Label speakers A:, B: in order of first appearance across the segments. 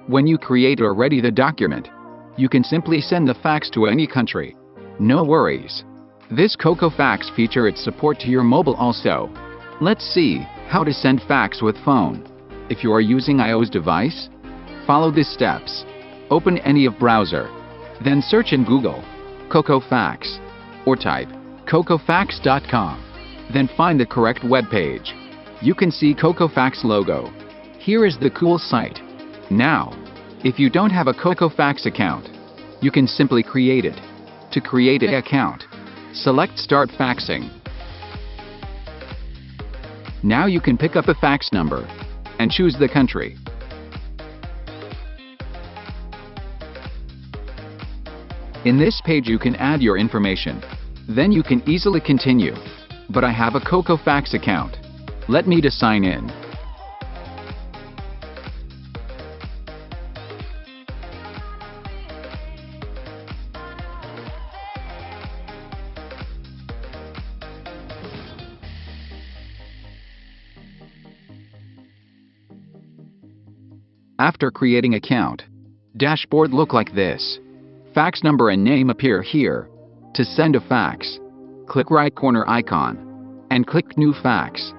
A: When you create or ready the document, you can simply send the fax to any country. No worries. This Coco Fax feature its support to your mobile also. Let's see how to send fax with phone. If you are using iOS device, follow these steps. Open any of browser, then search in Google Coco Fax or type cocofax.com. Then find the correct web page. You can see Coco Fax logo. Here is the cool site. Now, if you don't have a Coco Fax account, you can simply create it. To create an account, select Start Faxing. Now you can pick up a fax number and choose the country. In this page you can add your information. Then you can easily continue. But I have a Coco Fax account. Let me to sign in. After creating account, dashboard look like this. Fax number and name appear here. To send a fax, click right corner icon and click New Fax.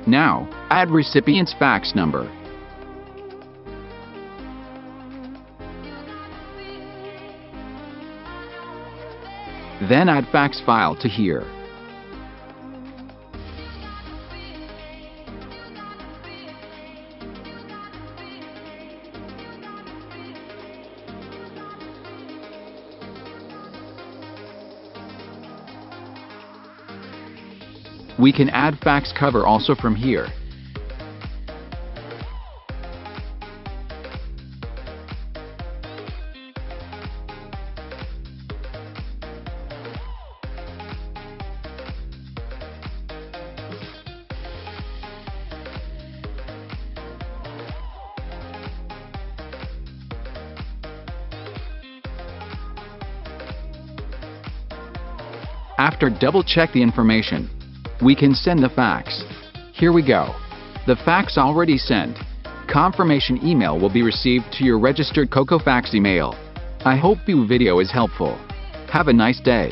A: Now, add recipient's fax number. Then add fax file to here. We can add fax cover also from here. After double-check the information, we can send the fax. Here we go. The fax already sent. Confirmation email will be received to your registered Coco Fax email. I hope this video is helpful. Have a nice day.